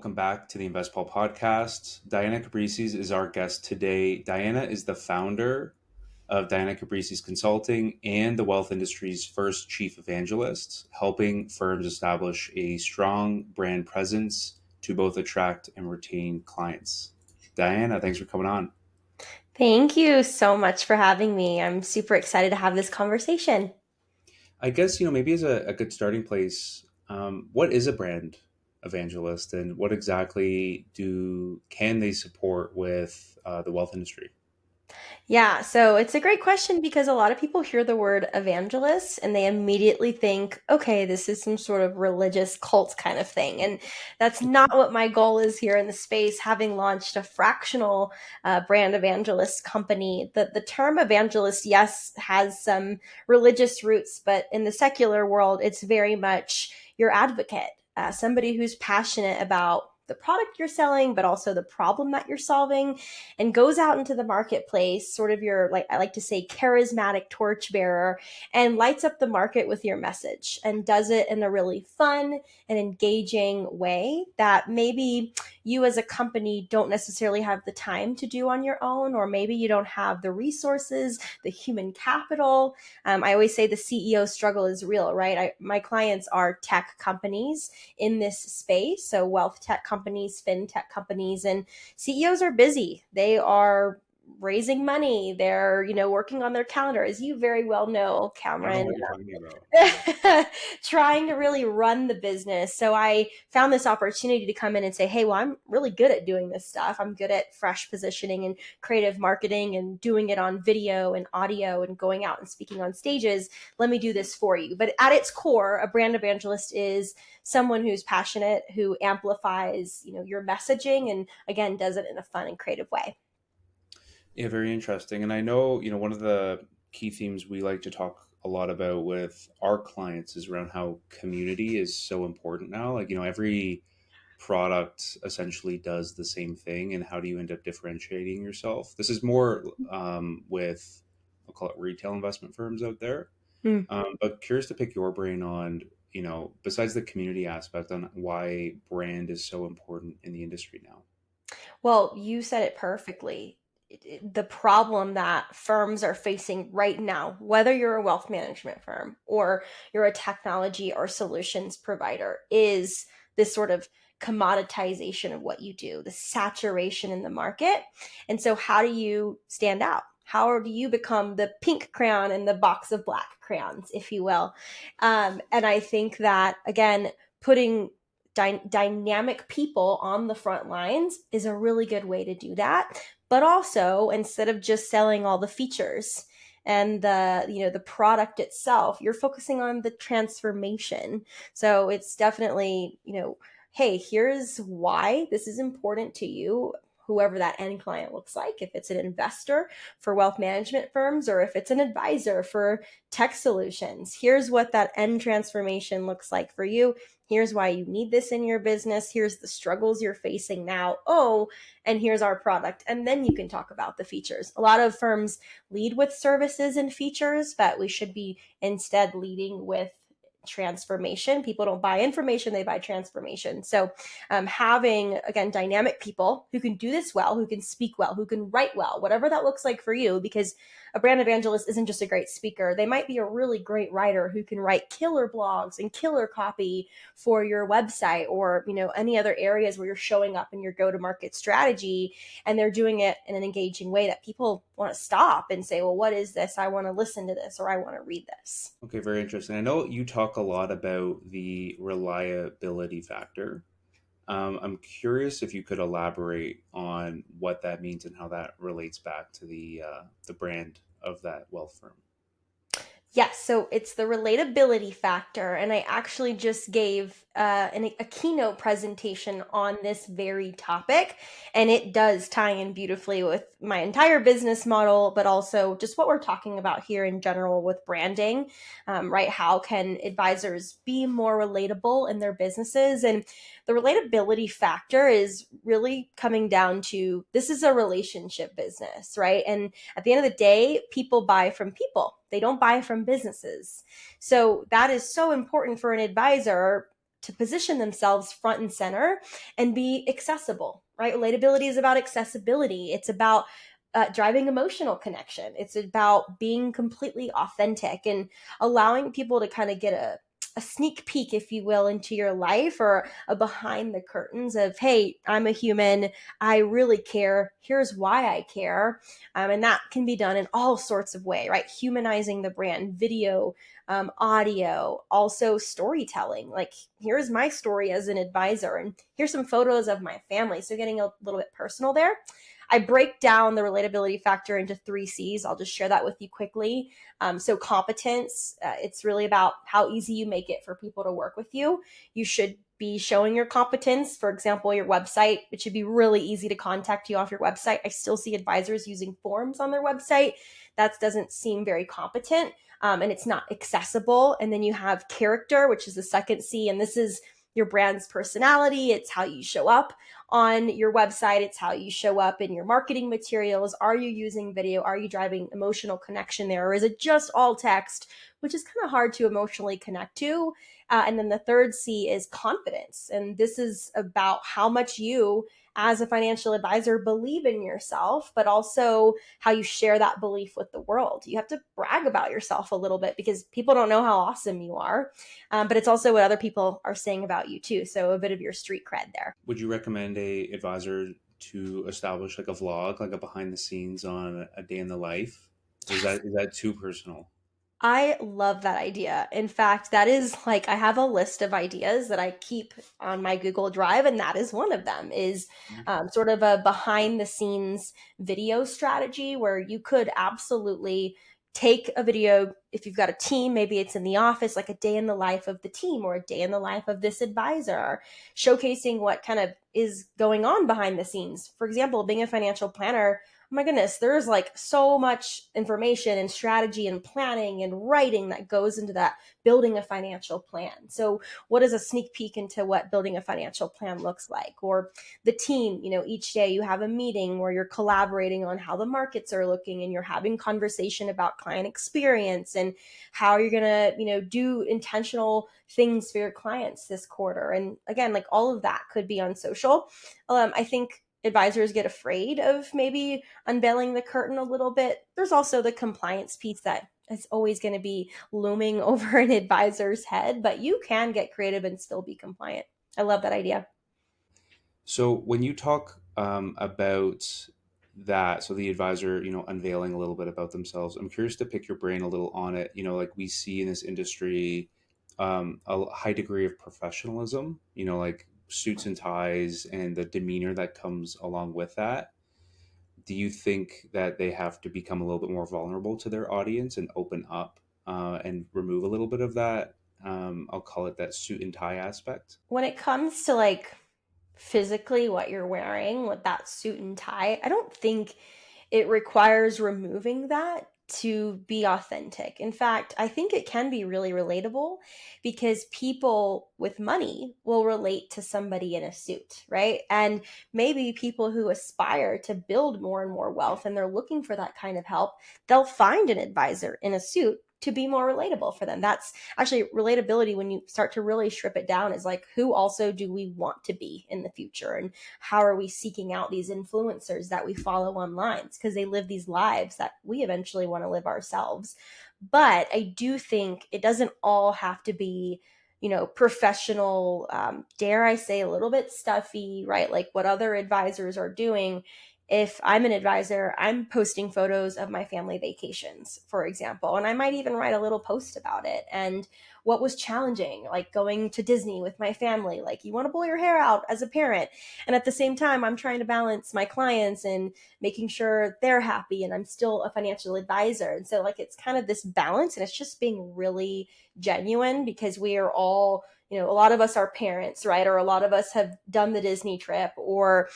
welcome back to the InvestPaul podcast. Diana Cabrices is our guest today. Diana is the founder of Diana Cabrices Consulting and the wealth industry's first chief evangelist, helping firms establish a strong brand presence to both attract and retain clients. Diana, thanks for coming on. Thank you so much for having me. I'm super excited to have this conversation. I guess, maybe as a good starting place, what is a brand evangelist and what exactly can they support with the wealth industry? Yeah, so it's a great question because a lot of people hear the word evangelist and they immediately think, okay, this is some sort of religious cult kind of thing. And that's not what my goal is here in the space, having launched a fractional brand evangelist company. The term evangelist, yes, has some religious roots, but in the secular world, it's very much your advocate, somebody who's passionate about the product you're selling, but also the problem that you're solving, and goes out into the marketplace, sort of your, like I like to say, charismatic torchbearer, and lights up the market with your message and does it in a really fun and engaging way that maybe you as a company don't necessarily have the time to do on your own, or maybe you don't have the resources, the human capital. I always say the CEO struggle is real, right? My clients are tech companies in this space. So wealth tech companies, fintech companies, and CEOs are busy. They are raising money. They're, working on their calendar, as you very well know, I don't know Cameron, what you're talking about. trying to really run the business. So I found this opportunity to come in and say, hey, well, I'm really good at doing this stuff. I'm good at fresh positioning and creative marketing and doing it on video and audio and going out and speaking on stages. Let me do this for you. But at its core, a brand evangelist is someone who's passionate, who amplifies, your messaging, and again, does it in a fun and creative way. Yeah, very interesting. And I know, one of the key themes we like to talk a lot about with our clients is around how community is so important now. Like, every product essentially does the same thing. And how do you end up differentiating yourself? This is more with, I'll call it retail investment firms out there. Mm. But curious to pick your brain on, besides the community aspect, on why brand is so important in the industry now. Well, you said it perfectly. The problem that firms are facing right now, whether you're a wealth management firm or you're a technology or solutions provider, is this sort of commoditization of what you do, the saturation in the market. And so, how do you stand out? How do you become the pink crayon in the box of black crayons, if you will? And I think that, again, putting dynamic people on the front lines is a really good way to do that. But also, instead of just selling all the features and the product itself, you're focusing on the transformation. So it's definitely, hey, here's why this is important to you, whoever that end client looks like, if it's an investor for wealth management firms or if it's an advisor for tech solutions. Here's what that end transformation looks like for you. Here's why you need this in your business. Here's the struggles you're facing now. Oh, and here's our product. And then you can talk about the features. A lot of firms lead with services and features, but we should be instead leading with transformation. People don't buy information, they buy transformation. So having, again, dynamic people who can do this well, who can speak well, who can write well, whatever that looks like for you, because a brand evangelist isn't just a great speaker. They might be a really great writer who can write killer blogs and killer copy for your website or, any other areas where you're showing up in your go-to-market strategy, and they're doing it in an engaging way that people want to stop and say, well, what is this? I want to listen to this, or I want to read this. Okay, very interesting. I know you talk a lot about the reliability factor. I'm curious if you could elaborate on what that means and how that relates back to the brand of that wealth firm. Yes, so it's the relatability factor. And I actually just gave a keynote presentation on this very topic. And it does tie in beautifully with my entire business model, but also just what we're talking about here in general with branding, right? How can advisors be more relatable in their businesses? And the relatability factor is really coming down to, this is a relationship business, right? And at the end of the day, people buy from people. They don't buy from businesses. So that is so important for an advisor. to position themselves front and center and be accessible, right? Relatability is about accessibility. It's about driving emotional connection. It's about being completely authentic and allowing people to kind of get a sneak peek, if you will, into your life, or a behind the curtains of, hey, I'm a human. I really care. Here's why I care. And that can be done in all sorts of ways, right? Humanizing the brand, video, audio, also storytelling. Like, here's my story as an advisor, and here's some photos of my family. So getting a little bit personal there. I break down the relatability factor into 3 C's. I'll just share that with you quickly. So competence, it's really about how easy you make it for people to work with you. You should be showing your competence. For example, your website, it should be really easy to contact you off your website. I still see advisors using forms on their website. That doesn't seem very competent, and it's not accessible. And then you have character, which is the second C, and this is your brand's personality. It's how you show up on your website. It's how you show up in your marketing materials. Are you using video? Are you driving emotional connection there? Or is it just all text, which is kind of hard to emotionally connect to? And then the third C is confidence. And this is about how much you, as a financial advisor, believe in yourself, but also how you share that belief with the world. You have to brag about yourself a little bit because people don't know how awesome you are. But it's also what other people are saying about you too. So a bit of your street cred there. Would you recommend a advisor to establish like a vlog, like a behind the scenes on a day in the life? Is that too personal? I love that idea. In fact, that is like, I have a list of ideas that I keep on my Google Drive, and that is one of them, is sort of a behind the scenes video strategy where you could absolutely take a video. If you've got a team, maybe it's in the office, like a day in the life of the team or a day in the life of this advisor, showcasing what kind of is going on behind the scenes. For example, being a financial planner, oh my goodness, there's like so much information and strategy and planning and writing that goes into that, building a financial plan. So what is a sneak peek into what building a financial plan looks like? Or the team, each day you have a meeting where you're collaborating on how the markets are looking, and you're having conversation about client experience and how you're going to, do intentional things for your clients this quarter. And again, like all of that could be on social. I think advisors get afraid of maybe unveiling the curtain a little bit. There's also the compliance piece that is always going to be looming over an advisor's head, but you can get creative and still be compliant. I love that idea. So when you talk about that, so the advisor, unveiling a little bit about themselves, I'm curious to pick your brain a little on it. Like we see in this industry, a high degree of professionalism, like suits and ties and the demeanor that comes along with that. Do you think that they have to become a little bit more vulnerable to their audience and open up and remove a little bit of that? I'll call it that suit and tie aspect. When it comes to like physically what you're wearing with that suit and tie, I don't think it requires removing that to be authentic. In fact, I think it can be really relatable because people with money will relate to somebody in a suit, right? And maybe people who aspire to build more and more wealth and they're looking for that kind of help, they'll find an advisor in a suit to be more relatable for them. That's actually relatability, when you start to really strip it down, is like, who also do we want to be in the future? And how are we seeking out these influencers that we follow online? Because they live these lives that we eventually want to live ourselves. But I do think it doesn't all have to be, professional, dare I say, a little bit stuffy, right? Like what other advisors are doing. If I'm an advisor, I'm posting photos of my family vacations, for example, and I might even write a little post about it. And what was challenging, like going to Disney with my family, like you want to pull your hair out as a parent. And at the same time, I'm trying to balance my clients and making sure they're happy, and I'm still a financial advisor. And so like, it's kind of this balance, and it's just being really genuine, because we are all, a lot of us are parents, right? Or a lot of us have done the Disney trip, or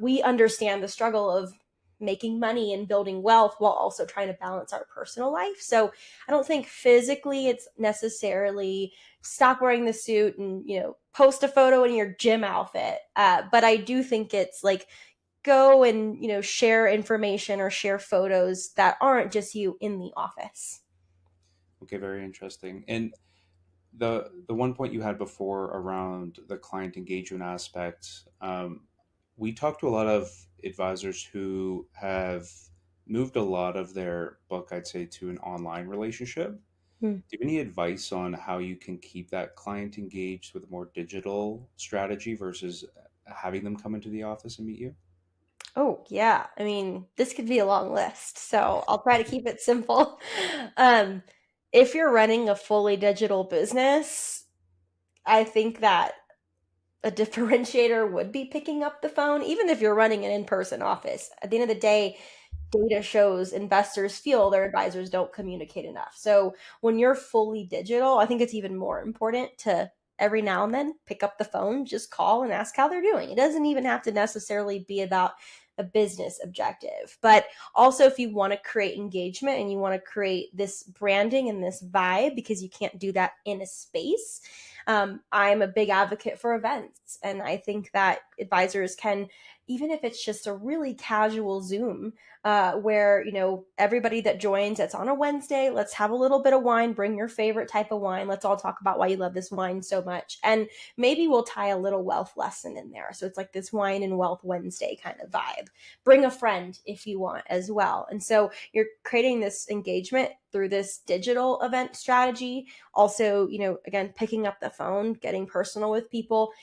we understand the struggle of making money and building wealth while also trying to balance our personal life. So I don't think physically it's necessarily stop wearing the suit and, post a photo in your gym outfit. But I do think it's like, go and, share information or share photos that aren't just you in the office. Okay, very interesting. And The one point you had before around the client engagement aspect, we talked to a lot of advisors who have moved a lot of their book, I'd say, to an online relationship. Hmm. Do you have any advice on how you can keep that client engaged with a more digital strategy versus having them come into the office and meet you? Oh, yeah. I mean, this could be a long list, so I'll try to keep it simple. Um, if you're running a fully digital business, I think that a differentiator would be picking up the phone, even if you're running an in-person office. At the end of the day, data shows investors feel their advisors don't communicate enough. So when you're fully digital, I think it's even more important to every now and then pick up the phone, just call and ask how they're doing. It doesn't even have to necessarily be about a business objective. But also, if you want to create engagement and you want to create this branding and this vibe, because you can't do that in a space, I'm a big advocate for events. And I think that advisors can, even if it's just a really casual Zoom, where everybody that joins, it's on a Wednesday, let's have a little bit of wine, bring your favorite type of wine, let's all talk about why you love this wine so much, and maybe we'll tie a little wealth lesson in there, so it's like this wine and wealth Wednesday kind of vibe. Bring a friend if you want as well. And so you're creating this engagement through this digital event strategy. Also, again, picking up the phone, getting personal with people,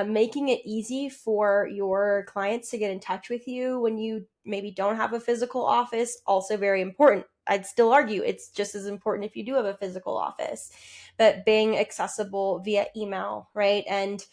making it easy for your clients to get in touch with you when you maybe don't have a physical office. Also very important. I'd still argue it's just as important if you do have a physical office, but being accessible via email, right? And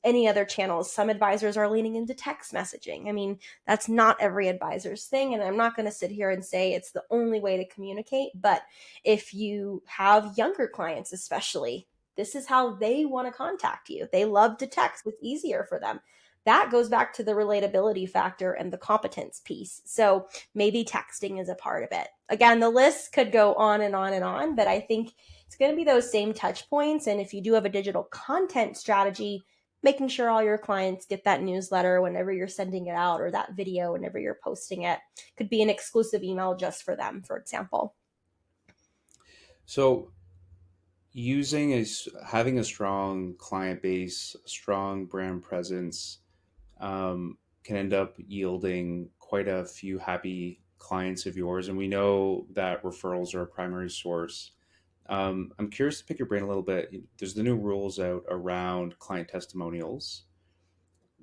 any other channels. Some advisors are leaning into text messaging. I mean, that's not every advisor's thing. And I'm not going to sit here and say it's the only way to communicate. But if you have younger clients, especially, this is how they want to contact you. They love to text, it's easier for them. That goes back to the relatability factor and the competence piece. So maybe texting is a part of it. Again, the list could go on and on and on, but I think it's going to be those same touch points. And if you do have a digital content strategy, making sure all your clients get that newsletter whenever you're sending it out, or that video whenever you're posting it. Could be an exclusive email just for them, for example. So, having a strong client base, a strong brand presence, can end up yielding quite a few happy clients of yours. And we know that referrals are a primary source. I'm curious to pick your brain a little bit. There's the new rules out around client testimonials.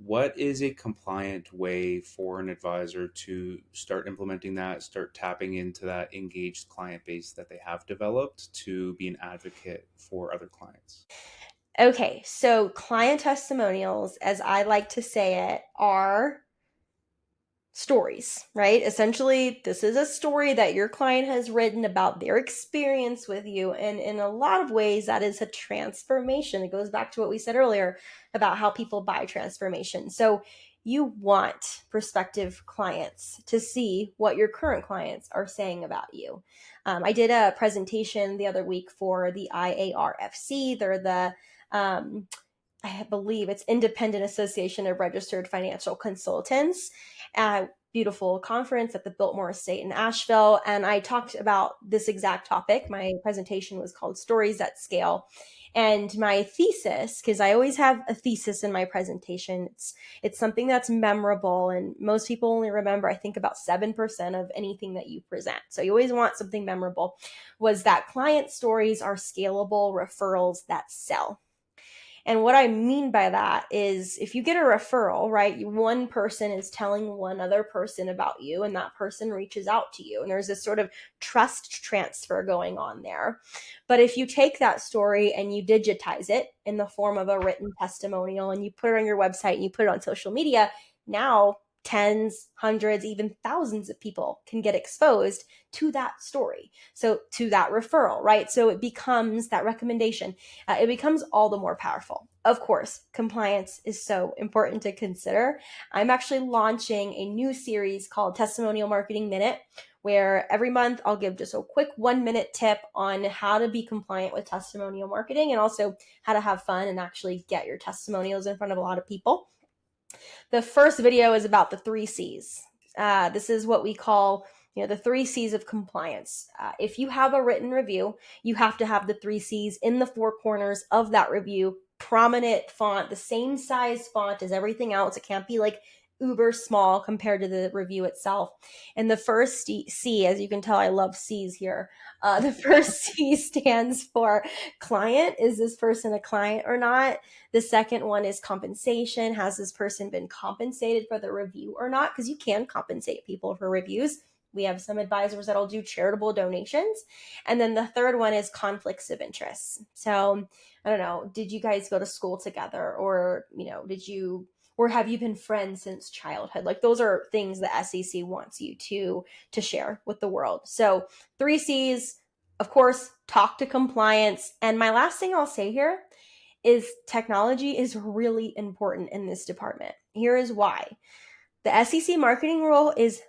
What is a compliant way for an advisor to start implementing that, start tapping into that engaged client base that they have developed to be an advocate for other clients? Okay, so client testimonials, as I like to say it, are stories, right? Essentially, this is a story that your client has written about their experience with you. And in a lot of ways, that is a transformation. It goes back to what we said earlier about how people buy transformation. So you want prospective clients to see what your current clients are saying about you. I did a presentation the other week for the IARFC. They're the I believe it's Independent Association of Registered Financial Consultants, beautiful conference at the Biltmore Estate in Asheville. And I talked about this exact topic. My presentation was called Stories That Scale. And my thesis, because I always have a thesis in my presentation, it's something that's memorable. And most people only remember, I think, about 7% of anything that you present. So you always want something memorable. Was that client stories are scalable referrals that sell. And what I mean by that is if you get a referral, right, one person is telling one other person about you, and that person reaches out to you. And there's this sort of trust transfer going on there. But if you take that story and you digitize it in the form of a written testimonial and you put it on your website and you put it on social media, now tens, hundreds, even thousands of people can get exposed to that story. So to that referral, right? So it becomes that recommendation. It becomes all the more powerful. Of course, compliance is so important to consider. I'm actually launching a new series called Testimonial Marketing Minute, where every month I'll give just a quick 1-minute tip on how to be compliant with testimonial marketing and also how to have fun and actually get your testimonials in front of a lot of people. The first video is about the 3 C's. This is what we call, the 3 C's of compliance. If you have a written review, you have to have the 3 C's in the 4 corners of that review, prominent font, the same size font as everything else. It can't be like uber small compared to the review itself. And the first C, as you can tell, I love C's here. The first C stands for client. Is this person a client or not? The second one is compensation. Has this person been compensated for the review or not? Because you can compensate people for reviews. We have some advisors that'll do charitable donations. And then the third one is conflicts of interest. So I don't know, did you guys go to school together, or, or have you been friends since childhood? Like, those are things the SEC wants you to share with the world. So 3 C's, of course, talk to compliance. And my last thing I'll say here is technology is really important in this department. Here is why. The SEC marketing rule is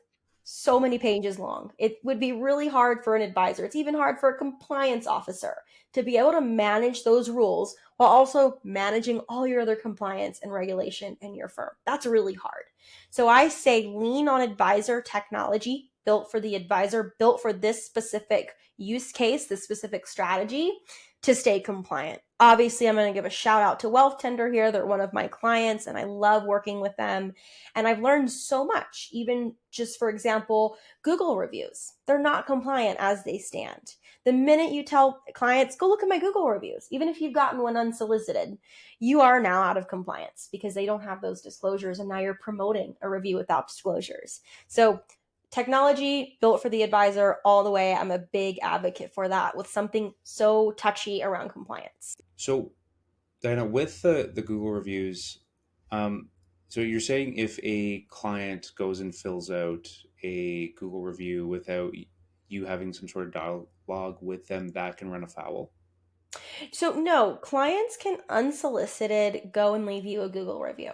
so many pages long. It would be really hard for an advisor. It's even hard for a compliance officer to be able to manage those rules while also managing all your other compliance and regulation in your firm. That's really hard. So I say lean on advisor technology, built for the advisor, built for this specific use case, this specific strategy, to stay compliant. Obviously, I'm going to give a shout out to Wealth Tender here. They're one of my clients and I love working with them. And I've learned so much, even just, for example, Google reviews. They're not compliant as they stand. The minute you tell clients, go look at my Google reviews, even if you've gotten one unsolicited, you are now out of compliance because they don't have those disclosures. And now you're promoting a review without disclosures. So technology built for the advisor all the way. I'm a big advocate for that with something so touchy around compliance. So, Diana, with the Google reviews, so you're saying if a client goes and fills out a Google review without you having some sort of dialogue with them, that can run afoul? So no, clients can unsolicited go and leave you a Google review.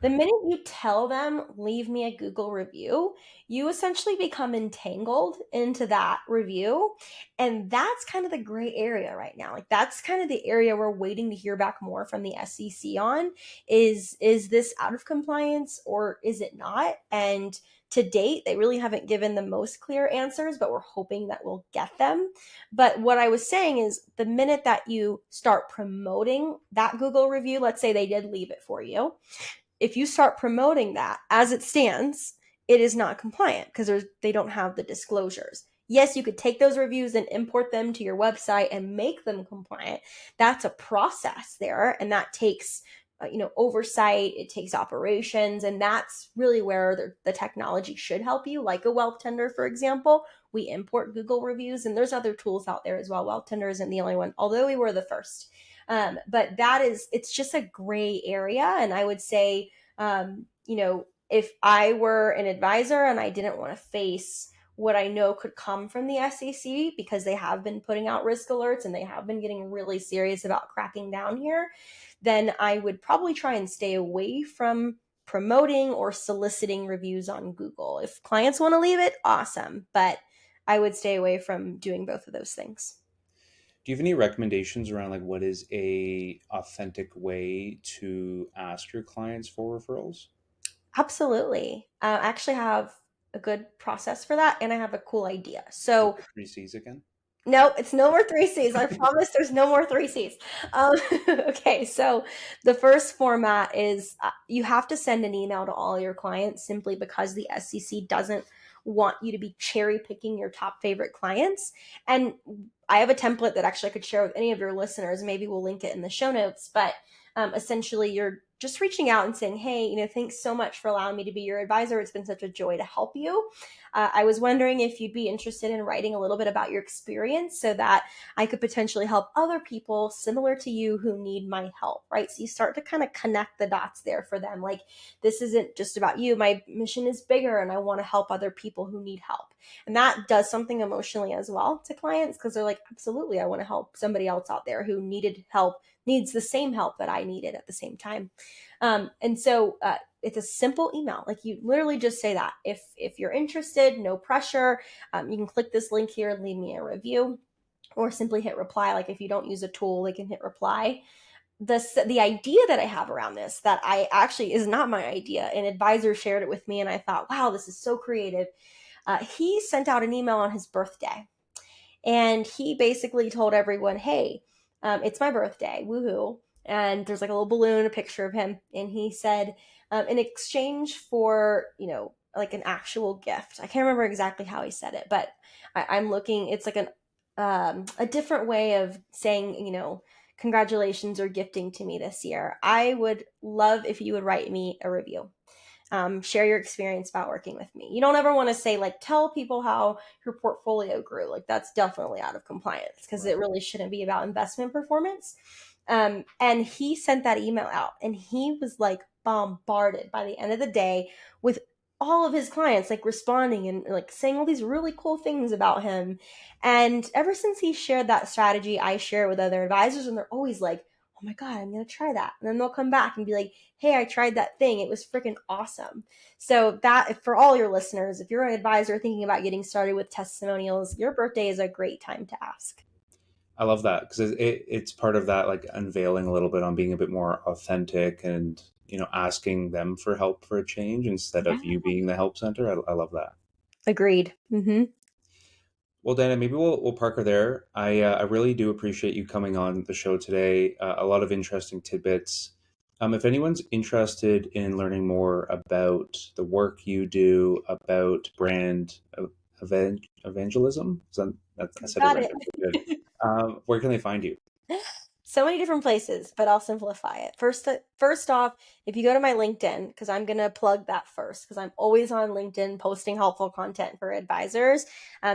The Okay. minute you tell them, leave me a Google review, you essentially become entangled into that review. And that's kind of the gray area right now. Like, that's kind of the area we're waiting to hear back more from the SEC on is this out of compliance or is it not? And to date, they really haven't given the most clear answers, but we're hoping that we'll get them. But what I was saying is the minute that you start promoting that Google review, let's say they did leave it for you, if you start promoting that as it stands, it is not compliant because they don't have the disclosures. Yes, you could take those reviews and import them to your website and make them compliant. That's a process there, and that takes oversight. It takes operations, and that's really where the technology should help you. Like a Wealth Tender, for example, we import Google reviews, and there's other tools out there as well. Wealth Tender isn't the only one, although we were the first. But it's just a gray area. And I would say, if I were an advisor and I didn't want to face what I know could come from the SEC, because they have been putting out risk alerts and they have been getting really serious about cracking down here, then I would probably try and stay away from promoting or soliciting reviews on Google. If clients want to leave it, awesome. But I would stay away from doing both of those things. Do you have any recommendations around like what is a authentic way to ask your clients for referrals? Absolutely. I actually have a good process for that, and I have a cool idea. Is it So, the 3 C's again? no, it's no more 3 C's. I promise there's no more 3 C's. Okay, so the first format is you have to send an email to all your clients simply because the SEC doesn't want you to be cherry picking your top favorite clients. And I have a template that actually I could share with any of your listeners. Maybe we'll link it in the show notes. But essentially, you're just reaching out and saying, hey, thanks so much for allowing me to be your advisor. It's been such a joy to help you. I was wondering if you'd be interested in writing a little bit about your experience so that I could potentially help other people similar to you who need my help, right? So you start to kind of connect the dots there for them. Like, this isn't just about you. My mission is bigger and I want to help other people who need help. And that does something emotionally as well to clients, because they're like, absolutely, I want to help somebody else out there who needed help, needs the same help that I needed at the same time. And so it's a simple email. Like, you literally just say that. If you're interested, no pressure. You can click this link here and leave me a review, or simply hit reply. Like, if you don't use a tool, they can hit reply. The idea that I have around this, that I actually is not my idea. An advisor shared it with me and I thought, wow, this is so creative. He sent out an email on his birthday, and he basically told everyone, hey, it's my birthday, woohoo. And there's like a little balloon, a picture of him. And he said, in exchange for, like an actual gift. I can't remember exactly how he said it, but I'm looking, it's like a different way of saying, congratulations or gifting to me this year. I would love if you would write me a review. Share your experience about working with me. You don't ever want to say, like, tell people how your portfolio grew. Like, that's definitely out of compliance, because it really shouldn't be about investment performance. And he sent that email out, and he was like bombarded by the end of the day with all of his clients like responding and like saying all these really cool things about him. And ever since he shared that strategy, I share it with other advisors, and they're always like, oh my God, I'm going to try that. And then they'll come back and be like, hey, I tried that thing. It was freaking awesome. So that, for all your listeners, if you're an advisor thinking about getting started with testimonials, your birthday is a great time to ask. I love that because it's part of that, like unveiling a little bit on being a bit more authentic and, asking them for help for a change instead Yeah. of you being the help center. I love that. Agreed. Mm-hmm. Well, Dana, maybe we'll park her there. I really do appreciate you coming on the show today. A lot of interesting tidbits. If anyone's interested in learning more about the work you do, about brand evangelism, so I said it Got right. it. That's good. Where can they find you? So many different places, but I'll simplify it. First off, if you go to my LinkedIn, because I'm gonna plug that first, because I'm always on LinkedIn posting helpful content for advisors.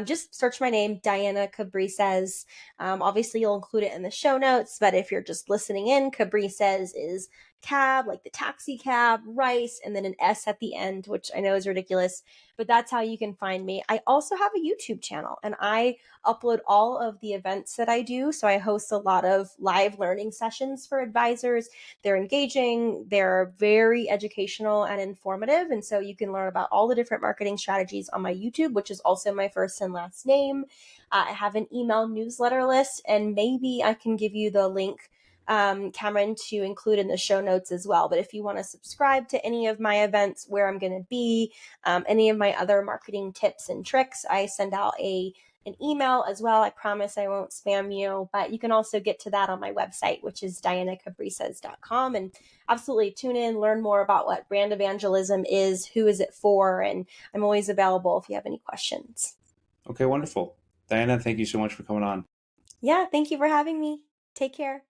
Just search my name, Diana Cabrices. Obviously, you'll include it in the show notes, but if you're just listening in, Cabrices is cab, like the taxi cab, rice, and then an S at the end, which I know is ridiculous, but that's how you can find me. I also have a YouTube channel, and I upload all of the events that I do. So I host a lot of live learning sessions for advisors. They're engaging, they're very educational and informative. And so you can learn about all the different marketing strategies on my YouTube, which is also my first and last name. I have an email newsletter list, and maybe I can give you the link, Cameron, to include in the show notes as well. But if you want to subscribe to any of my events, where I'm going to be, any of my other marketing tips and tricks, I send out an email as well. I promise I won't spam you, but you can also get to that on my website, which is dianacabrices.com. And absolutely tune in, learn more about what brand evangelism is, who is it for, and I'm always available if you have any questions. Okay, wonderful. Diana, thank you so much for coming on. Yeah, thank you for having me. Take care.